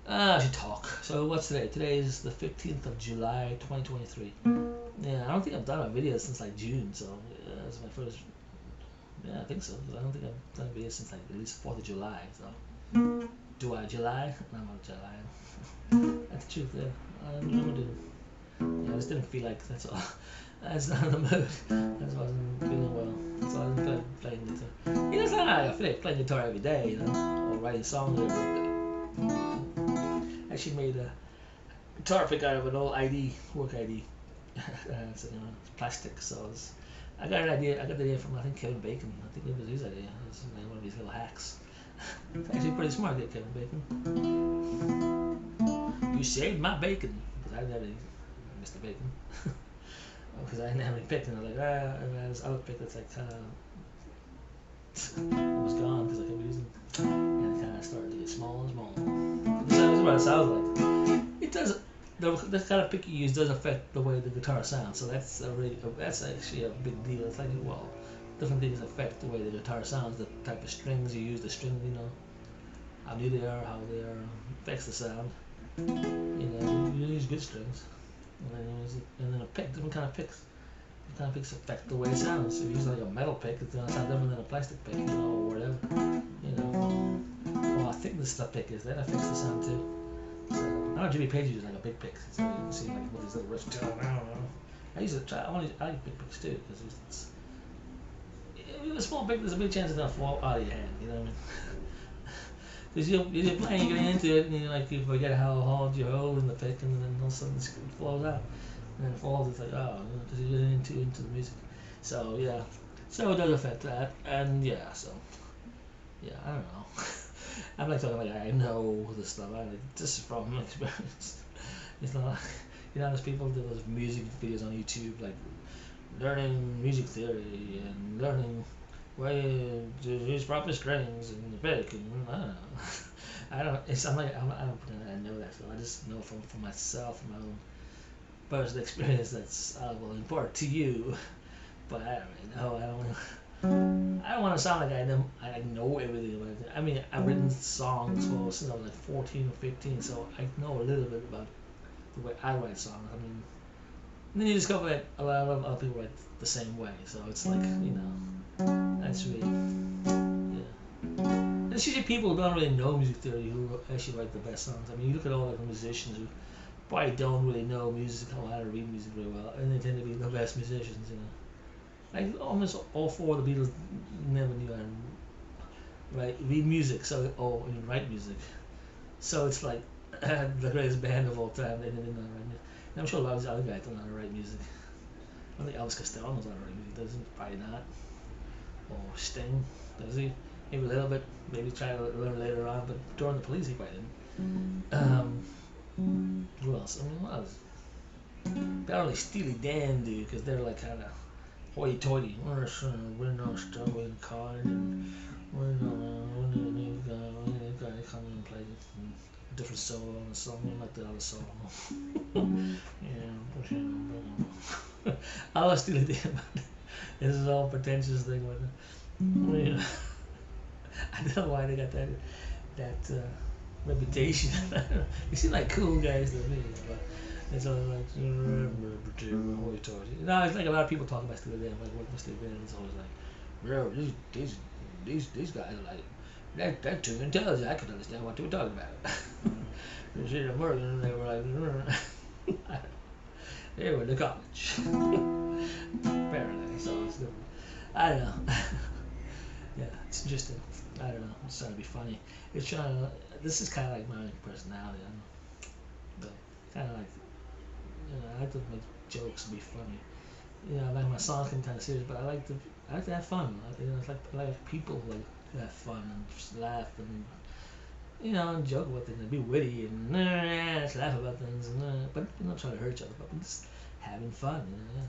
I should talk. So what's today? Today is the 15th of July, 2023. Yeah, I don't think I've done a video since like June, so it's my first. Yeah, I think so. 'Cause I don't think I've done a video since like at least 4th of July. So do I July? No, I'm not July. That's the truth. Yeah, I remember doing. Yeah, I just didn't feel like that's all. That's not in the mood. That's why I wasn't feeling well. That's why I wasn't playing guitar. You know, it's not like I feel like playing guitar every day, you know, or writing songs every day. I actually made a guitar pick out of an old ID, work ID. It's, you know, it's plastic, so I got an idea. I got the idea from I think Kevin Bacon. I think it was his idea. It's like one of these little hacks. It's actually pretty smart, there, Kevin Bacon. You saved my bacon because I never Mr. Bacon. Because I didn't have any pick, and I was like, and I had this other pick that's like kind of almost gone because I kept using it. And it kind of started to get small and small. That's what it sounds like. It does. The kind of pick you use does affect the way the guitar sounds, so that's that's actually a big deal. It's like, well, different things affect the way the guitar sounds, the type of strings you use, the string, you know, how new they are, how they are, affects the sound. You know, you use good strings. And then a pick, different kind of picks. Different kind of picks affect the way it sounds. If you use like a metal pick, it's gonna sound different than a plastic pick, you know, or whatever. You know, well, how thick the pick is, that affects the sound too. So, I know Jimmy Page uses like a big pick, so you can see like what these little riffs. I use it. I like big picks too because a small pick, there's a big chance it's gonna fall out of your hand. You know what I mean? Because you're playing, getting into it, and you forget how hard you're holding the pick, and then all of a sudden it falls out. And then it falls, it's like, oh, because you're getting into the music. So, yeah. So it does affect that. And, yeah, so, yeah, I don't know. I'm like talking like I know this stuff. This is from experience. It's not like, there's people that do those music videos on YouTube, like, learning music theory and learning why to use proper strings and the pick, and I don't know. I don't. It's I'm like I don't pretend I know that stuff. I just know from myself, from my own personal experience. That's I will impart to you, but I don't really know. I don't want to sound like I know everything about it. I mean, I've written songs since I was like 14 or 15, so I know a little bit about the way I write songs. I mean, and then you discover that a lot of other people write the same way, so it's like, that's really, yeah. It's usually people who don't really know music theory who actually write the best songs. I mean, you look at all the musicians who probably don't really know music or how to read music very well, and they tend to be the best musicians, Like almost all four of the Beatles never knew how to read music, and write music. So it's like the greatest band of all time. They didn't know how to write music. And I'm sure a lot of these other guys don't know how to write music. I don't think Elvis Costello knows how to write music, does he? Probably not. Or Sting, does he? Maybe a little bit. Maybe try to learn later on, but during the police he probably didn't. Who else? I mean, what else? Apparently Steely Dan do, because they're like kind of hoity-toity. We're not struggling kind, and we're gonna come and play different solo on the song, like the other song. Yeah, I was Steely Dan, but this is all pretentious thing with it. I don't know why they got that reputation. They seem like cool guys to me, but it's all like hoity-toity. No, it's like a lot of people talk about Steely Dan, like what Steely Dan is always like, bro, these guys are like they're too intelligent. I could understand what they were talking about. You see the Morgan, and they were like, they were in the college. Apparently, so it's different. I don't know. Yeah, it's interesting. I don't know. It's trying to be funny. It's trying to. This is kind of like my personality. I don't know. But kind of like, I like to make jokes and be funny. Like my songs can kind of serious, but I like to have fun. It's like I like people like to have fun and just laugh and and joke about things and be witty and just laugh about things and but not trying to hurt each other, but just having fun. Yeah.